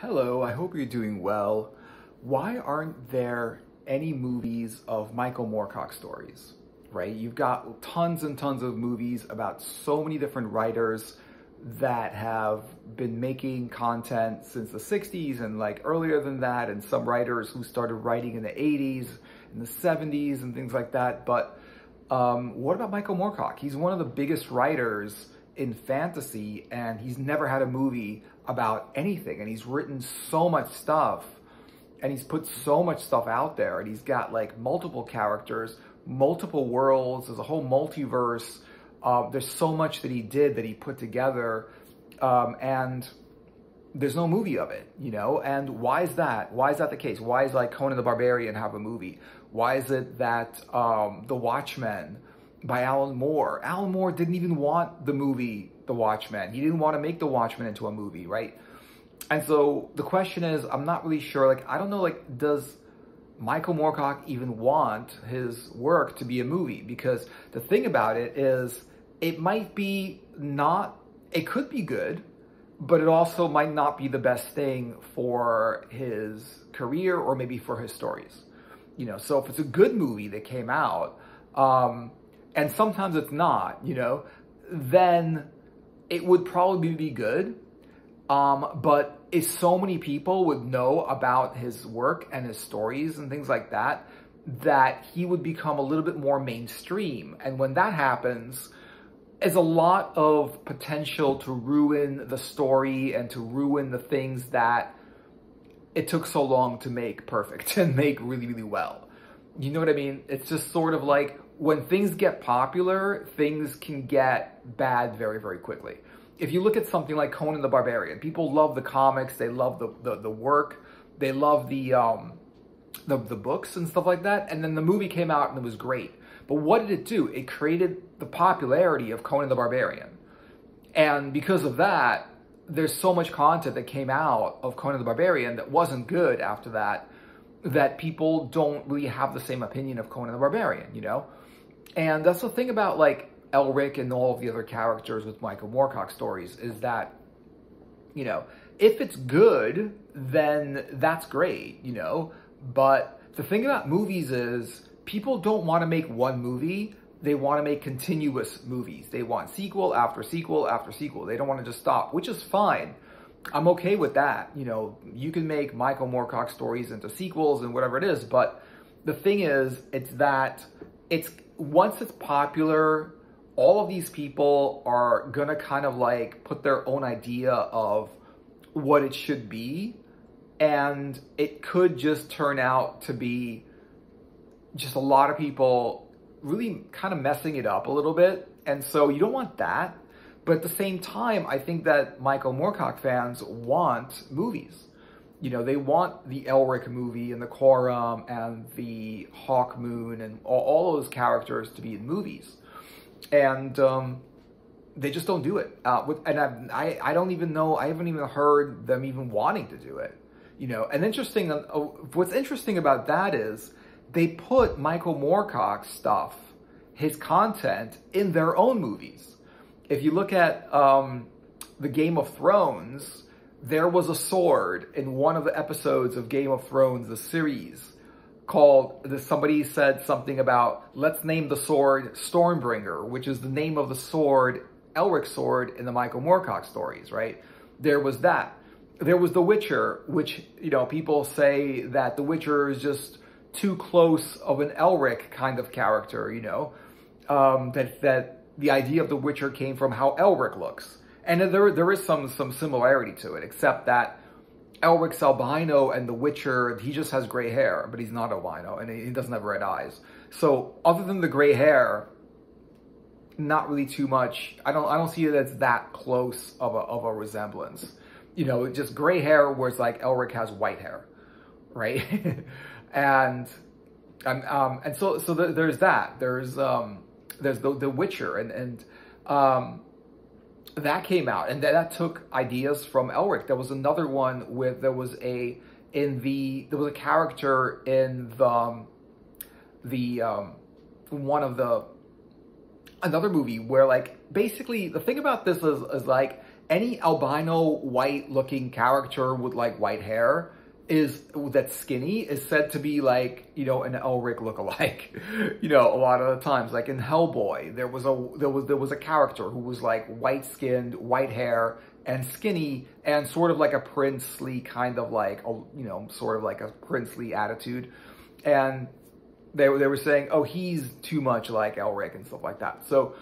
Hello, I hope you're doing well. Why aren't there any movies of Michael Moorcock stories, right? You've got tons and tons of movies about so many different writers that have been making content since the 60s and like earlier than that, and some writers who started writing in the 80s and the 70s and things like that. But what about Michael Moorcock? He's one of the biggest writers in fantasy, and he's never had a movie about anything, and he's written so much stuff, and he's put so much stuff out there, and he's got like multiple characters, multiple worlds, there's a whole multiverse. There's so much that he did, that he put together, and there's no movie of it, you know? And why is that? Why is that the case? Why is like Conan the Barbarian have a movie? Why is it that The Watchmen by Alan Moore? Alan Moore didn't even want the movie The Watchmen. He didn't want to make The Watchmen into a movie, right? And so the question is, I'm not really sure, like, I don't know, like, does Michael Moorcock even want his work to be a movie? Because the thing about it is, it might be not, it could be good, but it also might not be the best thing for his career or maybe for his stories. You know, so if it's a good movie that came out, and sometimes it's not, you know, then it would probably be good. But if so many people would know about his work and his stories and things like that, that he would become a little bit more mainstream. And when that happens, there's a lot of potential to ruin the story and to ruin the things that it took so long to make perfect and make really, really well. You know what I mean? It's just sort of like, when things get popular, things can get bad very, very quickly. If you look at something like Conan the Barbarian, people love the comics, they love the work, they love the books and stuff like that, and then the movie came out and it was great. But what did it do? It created the popularity of Conan the Barbarian. And because of that, there's so much content that came out of Conan the Barbarian that wasn't good after that, that people don't really have the same opinion of Conan the Barbarian, you know? And that's the thing about like Elric and all of the other characters with Michael Moorcock stories, is that, you know, if it's good, then that's great, you know? But the thing about movies is, people don't want to make one movie, they want to make continuous movies. They want sequel after sequel after sequel. They don't want to just stop, which is fine. I'm okay with that. You know, you can make Michael Moorcock stories into sequels and whatever it is, but the thing is, it's that once it's popular, all of these people are gonna kind of like put their own idea of what it should be, and it could just turn out to be just a lot of people really kind of messing it up a little bit. And so you don't want that. But at the same time, I think that Michael Moorcock fans want movies. You know, they want the Elric movie and the Corum and the Hawkmoon and all those characters to be in movies. And they just don't do it. And I don't even know, I haven't even heard them even wanting to do it. You know, and what's interesting about that is, they put Michael Moorcock's stuff, his content, in their own movies. If you look at the Game of Thrones, there was a sword in one of the episodes of Game of Thrones, the series, somebody said something about, let's name the sword Stormbringer, which is the name of the sword, Elric's sword, in the Michael Moorcock stories, right? There was that. There was The Witcher, which, you know, people say that The Witcher is just too close of an Elric kind of character, you know, that the idea of The Witcher came from how Elric looks. And there is some similarity to it, except that Elric's albino and The Witcher, he just has gray hair, but he's not albino, and he doesn't have red eyes. So other than the gray hair, not really too much. I don't see it as that close of a resemblance. You know, just gray hair, whereas like Elric has white hair, right? and so there's that. There's the Witcher, and that came out, and that took ideas from Elric. There was another one with there was a character in another movie where, like, basically the thing about this is like, any albino white looking character with like white hair that's skinny is said to be like, you know, an Elric lookalike. You know, a lot of the times, like in Hellboy, there was a character who was like white skinned, white hair, and skinny, and sort of like a princely kind of like, you know, sort of like a princely attitude. And they were saying, oh, he's too much like Elric and stuff like that. So,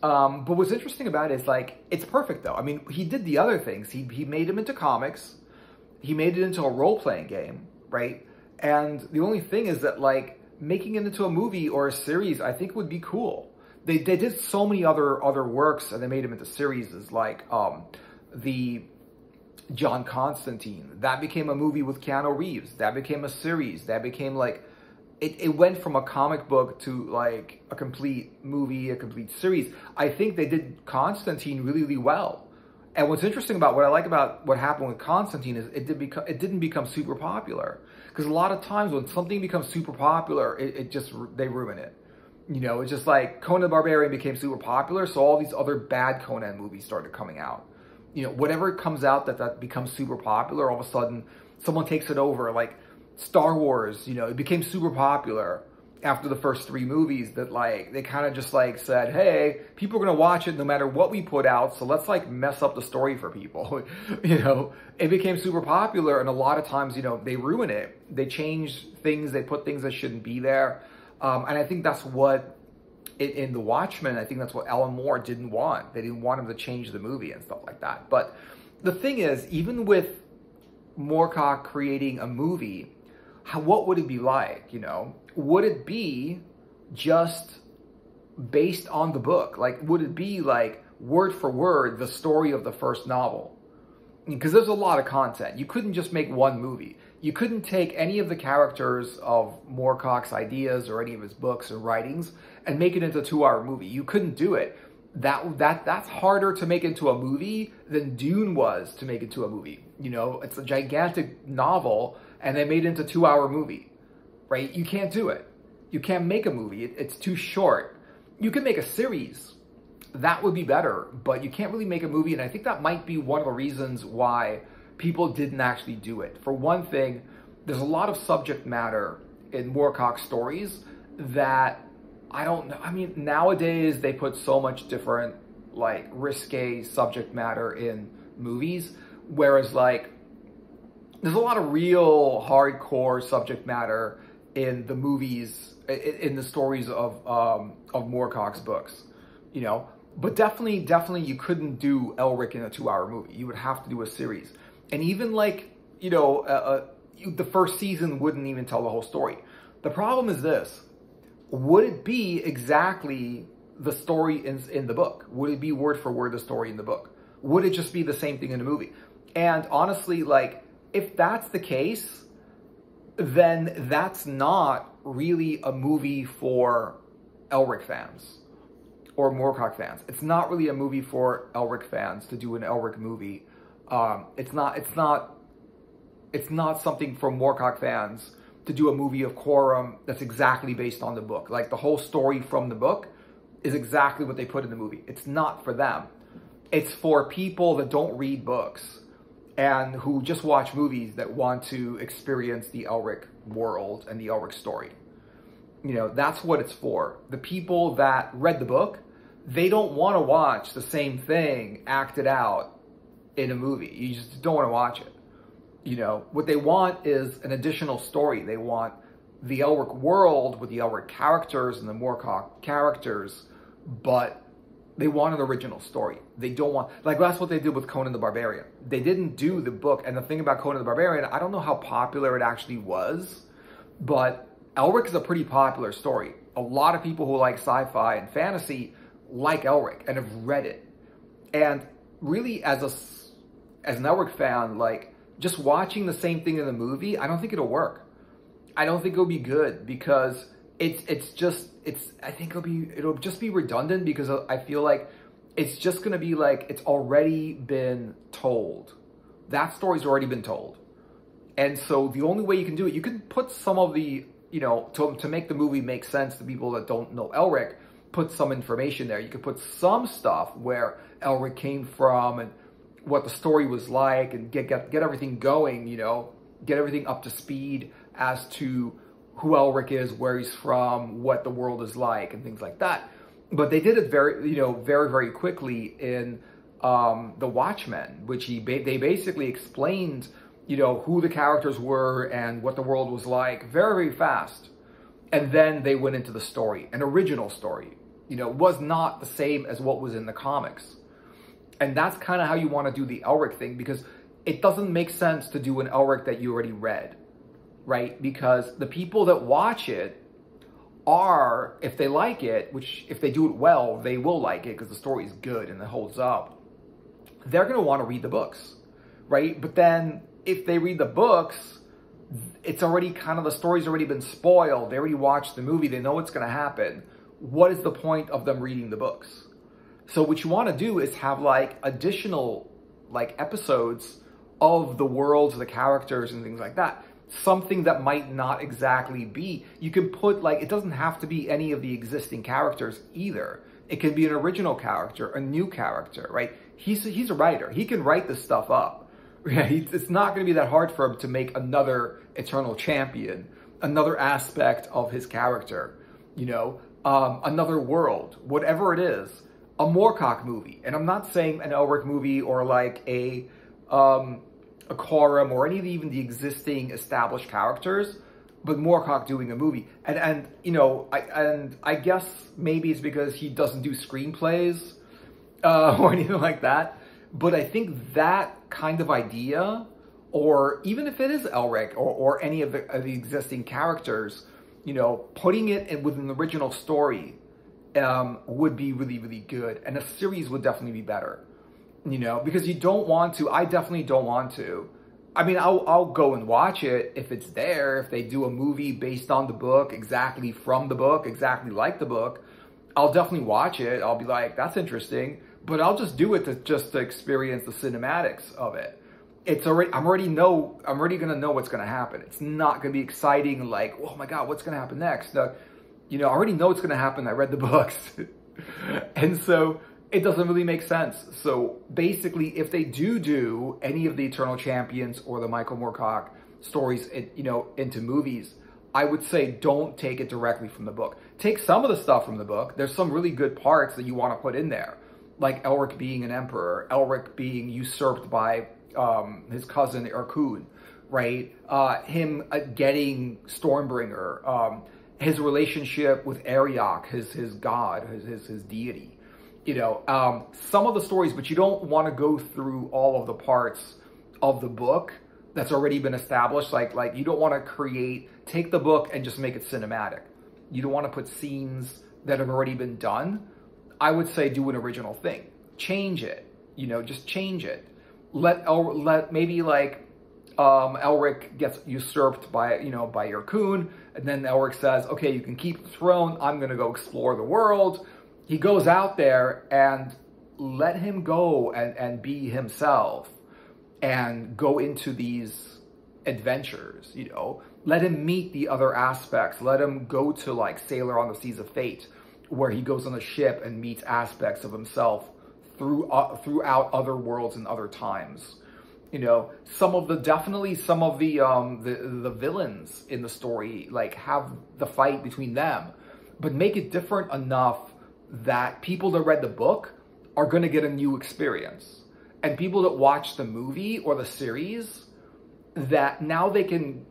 but what's interesting about it is like, it's perfect though. I mean, he did the other things. He made him into comics. He made it into a role-playing game, right? And the only thing is that like making it into a movie or a series, I think would be cool. They did so many other works, and they made him into series, like the John Constantine. That became a movie with Keanu Reeves. That became a series. That became like, it went from a comic book to like a complete movie, a complete series. I think they did Constantine really, really well. And what's interesting about what I like about what happened with Constantine is it didn't become super popular. Because a lot of times when something becomes super popular, they ruin it. You know, it's just like Conan the Barbarian became super popular, so all these other bad Conan movies started coming out. You know, whatever comes out that becomes super popular, all of a sudden someone takes it over. Like Star Wars, you know, it became super popular after the first 3 movies that like, they kind of just like said, hey, people are going to watch it no matter what we put out, so let's like mess up the story for people. You know, it became super popular, and a lot of times, you know, they ruin it. They change things, they put things that shouldn't be there. And I think that's what, in The Watchmen, I think that's what Alan Moore didn't want. They didn't want him to change the movie and stuff like that. But the thing is, even with Moorcock creating a movie, what would it be like, you know? Would it be just based on the book? Like, would it be like word for word the story of the first novel? Because there's a lot of content. You couldn't just make one movie. You couldn't take any of the characters of Moorcock's ideas or any of his books or writings and make it into a 2-hour movie. You couldn't do it. That's harder to make into a movie than Dune was to make into a movie. You know, it's a gigantic novel, and they made it into a 2-hour movie, right? You can't do it. You can't make a movie. It's too short. You can make a series. That would be better, but you can't really make a movie, and I think that might be one of the reasons why people didn't actually do it. For one thing, there's a lot of subject matter in Moorcock stories that I don't know. I mean, nowadays they put so much different, like, risque subject matter in movies, whereas, like, there's a lot of real hardcore subject matter in the movies, in the stories of Moorcock's books, you know. But definitely you couldn't do Elric in a 2-hour movie. You would have to do a series. And even like, you know, the first season wouldn't even tell the whole story. The problem is this. Would it be exactly the story in the book? Would it be word for word the story in the book? Would it just be the same thing in the movie? And honestly, like, if that's the case, then that's not really a movie for Elric fans or Moorcock fans. It's not really a movie for Elric fans to do an Elric movie. It's not something for Moorcock fans to do a movie of Quorum that's exactly based on the book. Like, the whole story from the book is exactly what they put in the movie. It's not for them. It's for people that don't read books and who just watch movies that want to experience the Elric world and the Elric story. You know, that's what it's for. The people that read the book, they don't want to watch the same thing acted out in a movie. You just don't want to watch it. You know, what they want is an additional story. They want the Elric world with the Elric characters and the Moorcock characters, but they want an original story. They don't want, like, that's what they did with Conan the Barbarian. They didn't do the book. And the thing about Conan the Barbarian, I don't know how popular it actually was, but Elric is a pretty popular story. A lot of people who like sci-fi and fantasy like Elric and have read it. And really, as an Elric fan, like, just watching the same thing in the movie, I don't think it'll work. I don't think it'll be good because I think it'll just be redundant, because I feel like it's just going to be like, it's already been told. That story's already been told. And so the only way you can do it, you can put some of the, you know, to make the movie make sense to people that don't know Elric, put some information there. You could put some stuff where Elric came from, and what the story was like and get everything going, you know, get everything up to speed as to who Elric is, where he's from, what the world is like, and things like that. But they did it very, you know, very, very quickly in The Watchmen, which they basically explained, you know, who the characters were and what the world was like very, very fast. And then they went into the story, an original story, you know, was not the same as what was in the comics. And that's kind of how you want to do the Elric thing, because it doesn't make sense to do an Elric that you already read, right? Because the people that watch it are, if they like it, which if they do it well, they will like it because the story is good and it holds up, they're going to want to read the books, right? But then if they read the books, it's already kind of, the story's already been spoiled. They already watched the movie. They know what's going to happen. What is the point of them reading the books? So what you want to do is have like additional like episodes of the worlds, the characters and things like that. Something that might not exactly be, you can put like, it doesn't have to be any of the existing characters either. It can be an original character, a new character, right? He's a writer. He can write this stuff up. Right? It's not going to be that hard for him to make another Eternal Champion, another aspect of his character, you know, another world, whatever it is, a Moorcock movie. And I'm not saying an Elric movie or like a Corum or any of even the existing established characters, but Moorcock doing a movie. And you know, I guess maybe it's because he doesn't do screenplays or anything like that. But I think that kind of idea, or even if it is Elric or any of the existing characters, you know, putting it in with an original story would be really, really good. And a series would definitely be better, you know, because you don't want to, I definitely don't want to. I mean, I'll go and watch it if it's there, if they do a movie based on the book, exactly from the book, exactly like the book. I'll definitely watch it. I'll be like, that's interesting. But I'll just do it to experience the cinematics of it. It's already, I'm already gonna know what's gonna happen. It's not gonna be exciting like, oh my God, what's gonna happen next? You know, I already know what's gonna happen. I read the books. And so it doesn't really make sense. So basically, if they do any of the Eternal Champions or the Michael Moorcock stories, you know, into movies, I would say don't take it directly from the book. Take some of the stuff from the book. There's some really good parts that you want to put in there, like Elric being an emperor, Elric being usurped by his cousin Erkun, right? Him getting Stormbringer, his relationship with Ariok, his god, his deity. You know, some of the stories, but you don't want to go through all of the parts of the book that's already been established. Like you don't want to take the book and just make it cinematic. You don't want to put scenes that have already been done. I would say do an original thing. Change it. You know, just change it. Let maybe like Elric gets usurped by Erkun, and then Elric says, okay, you can keep the throne. I'm going to go explore the world. He goes out there, and let him go and be himself and go into these adventures, you know. Let him meet the other aspects. Let him go to like Sailor on the Seas of Fate, where he goes on a ship and meets aspects of himself throughout other worlds and other times. You know, definitely some of the villains in the story, like have the fight between them, but make it different enough that people that read the book are going to get a new experience. And people that watch the movie or the series, that now they can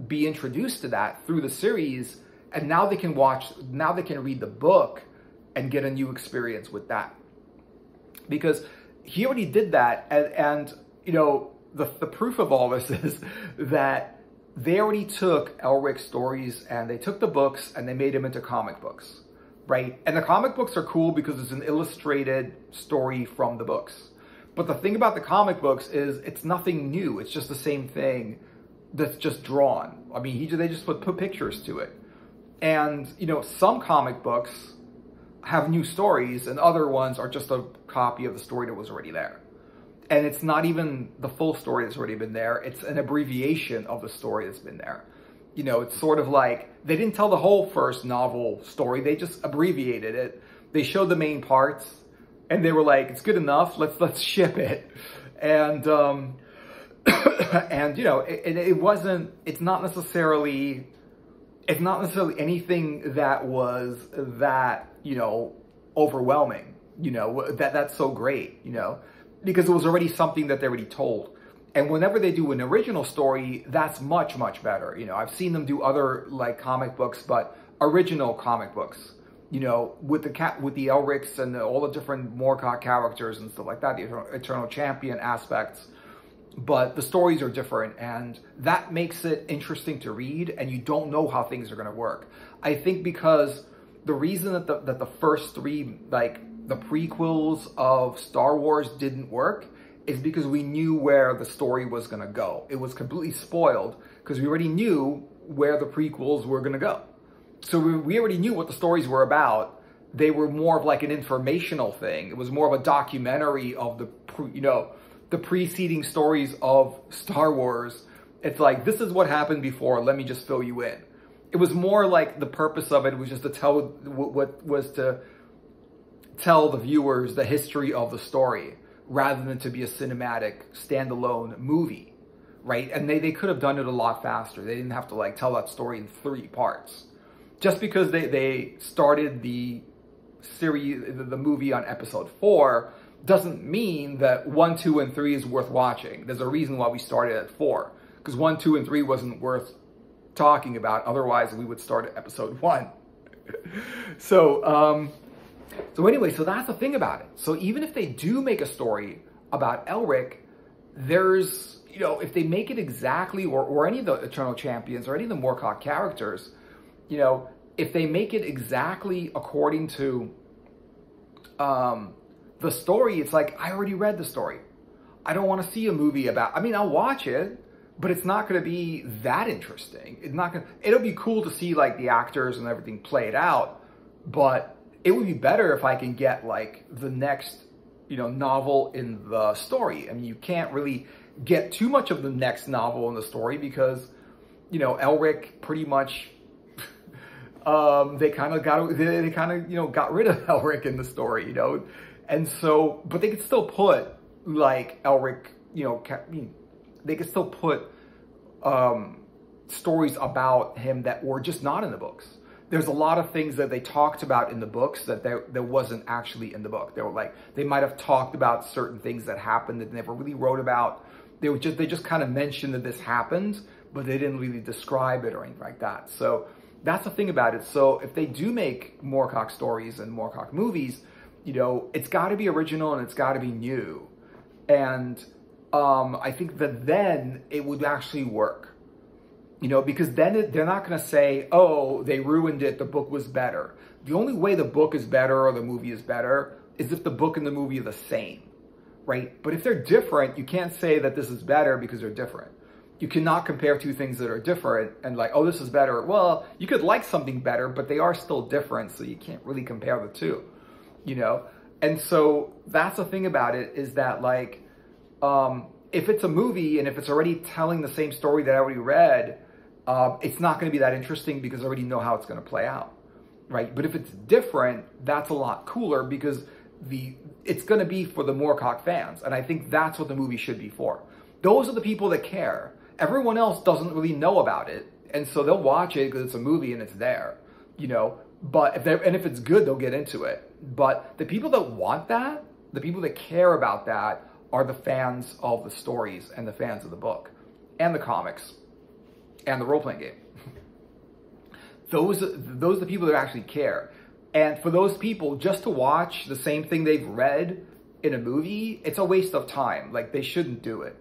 be introduced to that through the series, and now they can read the book and get a new experience with that. Because he already did that, and you know, the proof of all this is that they already took Elric's stories and they took the books and they made them into comic books. Right? And the comic books are cool because it's an illustrated story from the books. But the thing about the comic books is it's nothing new. It's just the same thing that's just drawn. I mean, they just put pictures to it. And, you know, some comic books have new stories and other ones are just a copy of the story that was already there. And it's not even the full story that's already been there. It's an abbreviation of the story that's been there. You know, it's sort of like, they didn't tell the whole first novel story, they just abbreviated it. They showed the main parts, and they were like, it's good enough, let's ship it. And and you know, it's not necessarily anything that was that, you know, overwhelming, you know, that's so great, you know, because it was already something that they already told. And whenever they do an original story, that's much, much better. You know, I've seen them do other like comic books, but original comic books, you know, with the Elrics and all the different Moorcock characters and stuff like that, the Eternal Champion aspects. But the stories are different, and that makes it interesting to read, and you don't know how things are going to work. I think because the reason that the first three, like the prequels of Star Wars, didn't work is because we knew where the story was going to go. It was completely spoiled because we already knew where the prequels were going to go. So we already knew what the stories were about. They were more of like an informational thing. It was more of a documentary of the, you know, the preceding stories of Star Wars. It's like, this is what happened before, let me just fill you in. It was more like the purpose of it was just to tell what was to tell the viewers the history of the story, rather than to be a cinematic standalone movie, right? And they could have done it a lot faster. They didn't have to like tell that story in 3 parts. Just because they started the series, the movie on episode 4, doesn't mean that 1, 2, and 3 is worth watching. There's a reason why we started at 4, because 1, 2, and 3 wasn't worth talking about. Otherwise, we would start at episode 1. So anyway, so that's the thing about it. So even if they do make a story about Elric, there's, you know, if they make it exactly, or any of the Eternal Champions, or any of the Moorcock characters, you know, if they make it exactly according to the story, it's like, I already read the story. I don't want to see a movie about, I mean, I'll watch it, but it's not going to be that interesting. It's not going to, it'll be cool to see like the actors and everything play it out, but it would be better if I can get like the next, you know, novel in the story. I mean, you can't really get too much of the next novel in the story because, you know, Elric pretty much, they kind of, you know, got rid of Elric in the story, you know, and so, but they could still put like Elric, you know, they could still put stories about him that were just not in the books. There's a lot of things that they talked about in the books that there wasn't actually in the book. They were like, they might have talked about certain things that happened that they never really wrote about. They just kind of mentioned that this happened, but they didn't really describe it or anything like that. So that's the thing about it. So if they do make Moorcock stories and Moorcock movies, you know, it's got to be original and it's got to be new. And I think that then it would actually work. You know, because then they're not going to say, oh, they ruined it, the book was better. The only way the book is better or the movie is better is if the book and the movie are the same, right? But if they're different, you can't say that this is better because they're different. You cannot compare two things that are different and like, oh, this is better. Well, you could like something better, but they are still different, so you can't really compare the two, you know? And so that's the thing about it, is that like, if it's a movie and if it's already telling the same story that I already read, it's not going to be that interesting because I already know how it's going to play out, right? But if it's different, that's a lot cooler because it's going to be for the Moorcock fans. And I think that's what the movie should be for. Those are the people that care. Everyone else doesn't really know about it. And so they'll watch it because it's a movie and it's there, you know, but if it's good, they'll get into it. But the people that want that, the people that care about that are the fans of the stories and the fans of the book and the comics and the role-playing game. Those are the people that actually care. And for those people, just to watch the same thing they've read in a movie, it's a waste of time. Like, they shouldn't do it.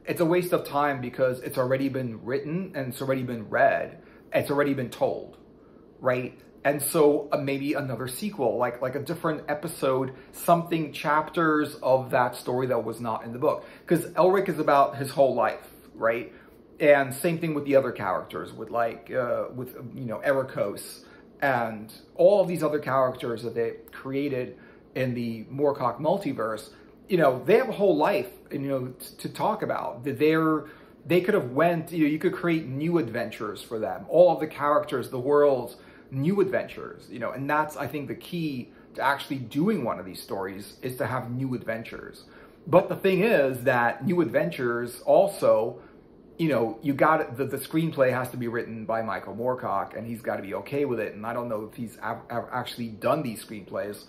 It's a waste of time because it's already been written and it's already been read. It's already been told, right? And so maybe another sequel, like a different episode, something, chapters of that story that was not in the book. Because Elric is about his whole life, right? And same thing with the other characters, with like, you know, Ericos and all of these other characters that they created in the Moorcock multiverse. You know, they have a whole life, you know, to talk about. They could have went, you know, you could create new adventures for them. All of the characters, the worlds, new adventures, you know, and that's, I think, the key actually doing one of these stories is to have new adventures. But the thing is that new adventures also, you know, you got the screenplay has to be written by Michael Moorcock, and he's got to be okay with it. And I don't know if he's actually done these screenplays,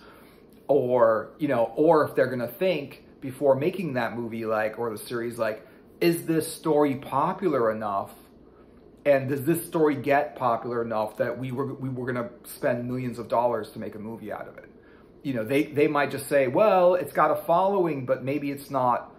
or, you know, or if they're going to think before making that movie, like, or the series, like, is this story popular enough? And does this story get popular enough that we were going to spend millions of dollars to make a movie out of it? You know, they might just say, well, it's got a following, but maybe it's not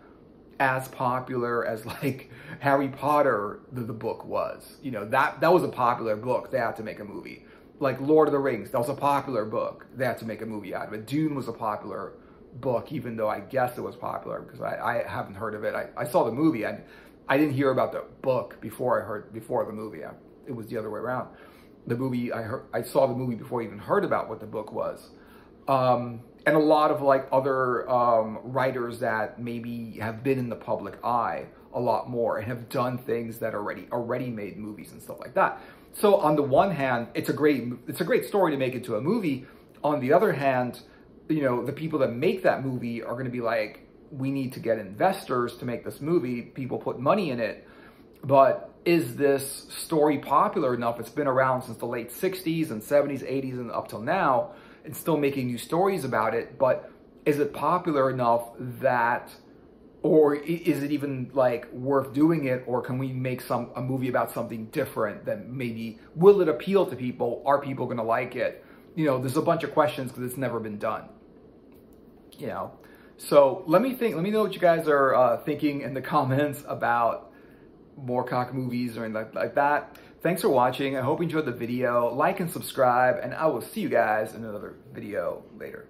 as popular as, like, Harry Potter, the book was. You know, that was a popular book. They had to make a movie. Like Lord of the Rings, that was a popular book. They had to make a movie out of it. Dune was a popular book, even though I guess it was popular because I haven't heard of it. I saw the movie. I didn't hear about the book before the movie. It was the other way around. The movie, I saw the movie before I even heard about what the book was. And a lot of, like, other writers that maybe have been in the public eye a lot more and have done things that already made movies and stuff like that. So on the one hand, it's a great story to make into a movie. On the other hand, you know, the people that make that movie are going to be like, we need to get investors to make this movie. People put money in it. But is this story popular enough? It's been around since the late 60s and 70s, 80s, and up till now, and still making new stories about it. But is it popular enough that, or is it even, like, worth doing it? Or can we make a movie about something different that maybe, will it appeal to people? Are people going to like it? You know, there's a bunch of questions because it's never been done. You know, so let me know what you guys are thinking in the comments about Moorcock movies or anything like that. Thanks for watching. I hope you enjoyed the video. Like and subscribe, and I will see you guys in another video later.